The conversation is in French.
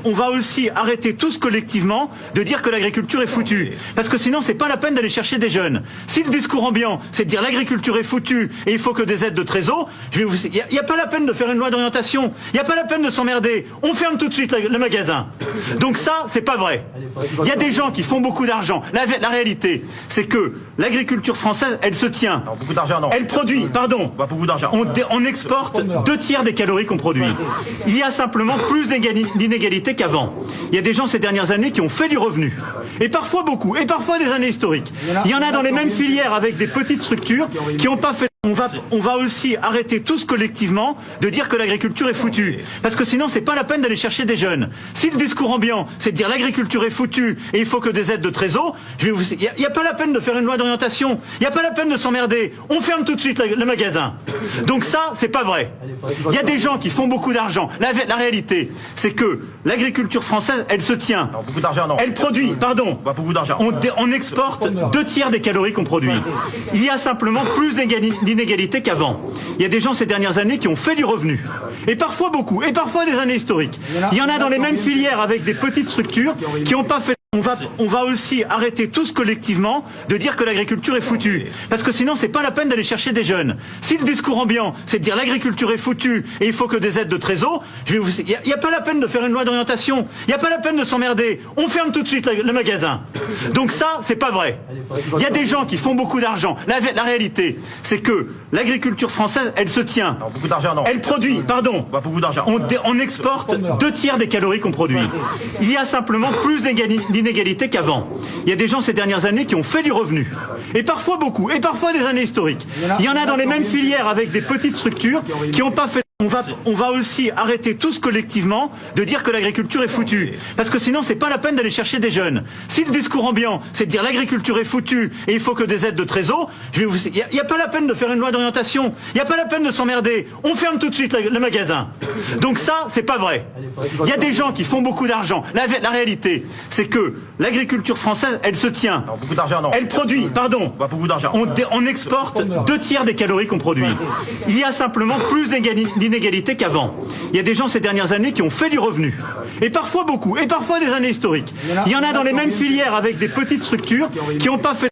on va aussi arrêter tous collectivement de dire que l'agriculture est foutue. Parce que sinon, c'est pas la peine d'aller chercher des jeunes. Si le discours ambiant, c'est de dire l'agriculture est foutue et il faut que des aides de trésor, il n'y a pas la peine de faire une loi d'orientation. Il n'y a pas la peine de s'emmerder. On ferme tout de suite le magasin. Donc ça, c'est pas vrai. Il y a des gens qui font beaucoup d'argent. La réalité, c'est que l'agriculture française, elle se tient. Non, beaucoup d'argent, non. Elle produit, pardon. Pas beaucoup d'argent. On exporte 2/3 des calories qu'on produit. Il y a simplement plus d'inégalités qu'avant. Il y a des gens ces dernières années qui ont fait du revenu. Et parfois beaucoup. Et parfois des années historiques. Il y en a dans les mêmes filières avec des petites structures qui n'ont pas fait. On va aussi arrêter tous collectivement de dire que l'agriculture est foutue. Parce que sinon, c'est pas la peine d'aller chercher des jeunes. Si le discours ambiant, c'est de dire l'agriculture est foutue et il faut que des aides de trésor, il n'y a pas la peine de faire une loi d'orientation. Il n'y a pas la peine de s'emmerder. On ferme tout de suite le magasin. Donc ça, c'est pas vrai. Il y a des gens qui font beaucoup d'argent. La réalité, c'est que l'agriculture française, elle se tient. Non, beaucoup d'argent, non. Elle produit, pardon. Pas beaucoup d'argent. On exporte 2/3 des calories qu'on produit. Il y a simplement plus d'inégalités qu'avant. Il y a des gens ces dernières années qui ont fait du revenu. Et parfois beaucoup. Et parfois des années historiques. Il y en a dans les mêmes filières avec des petites structures qui n'ont pas fait. On va aussi arrêter tous collectivement de dire que l'agriculture est foutue. Parce que sinon, c'est pas la peine d'aller chercher des jeunes. Si le discours ambiant, c'est de dire l'agriculture est foutue et il faut que des aides de trésor, il n'y a pas la peine de faire une loi d'orientation. Il n'y a pas la peine de s'emmerder. On ferme tout de suite le magasin. Donc ça, c'est pas vrai. Il y a des gens qui font beaucoup d'argent. La réalité, c'est que l'agriculture française, elle se tient. Non, beaucoup d'argent, non. Elle produit, pardon. Pas beaucoup d'argent. On exporte 2/3 des calories qu'on produit. Il y a simplement plus d'inégalités qu'avant. Il y a des gens ces dernières années qui ont fait du revenu. Et parfois beaucoup. Et parfois des années historiques. Il y en a dans les mêmes filières avec des petites structures qui n'ont pas fait. On va aussi arrêter tous collectivement de dire que l'agriculture est foutue. Parce que sinon, c'est pas la peine d'aller chercher des jeunes. Si le discours ambiant, c'est de dire l'agriculture est foutue et il faut que des aides de trésor, il n'y a pas la peine de faire une loi d'orientation. Il n'y a pas la peine de s'emmerder. On ferme tout de suite le magasin. Donc ça, c'est pas vrai. Il y a des gens qui font beaucoup d'argent. La réalité, c'est que l'agriculture française, elle se tient. Non, beaucoup d'argent, non. Elle produit, pardon. Pas beaucoup d'argent. On exporte 2/3 des calories qu'on produit. Il y a simplement plus d'inégalités qu'avant. Il y a des gens ces dernières années qui ont fait du revenu. Et parfois beaucoup. Et parfois des années historiques. Il y en a dans les mêmes filières avec des petites structures qui n'ont pas fait.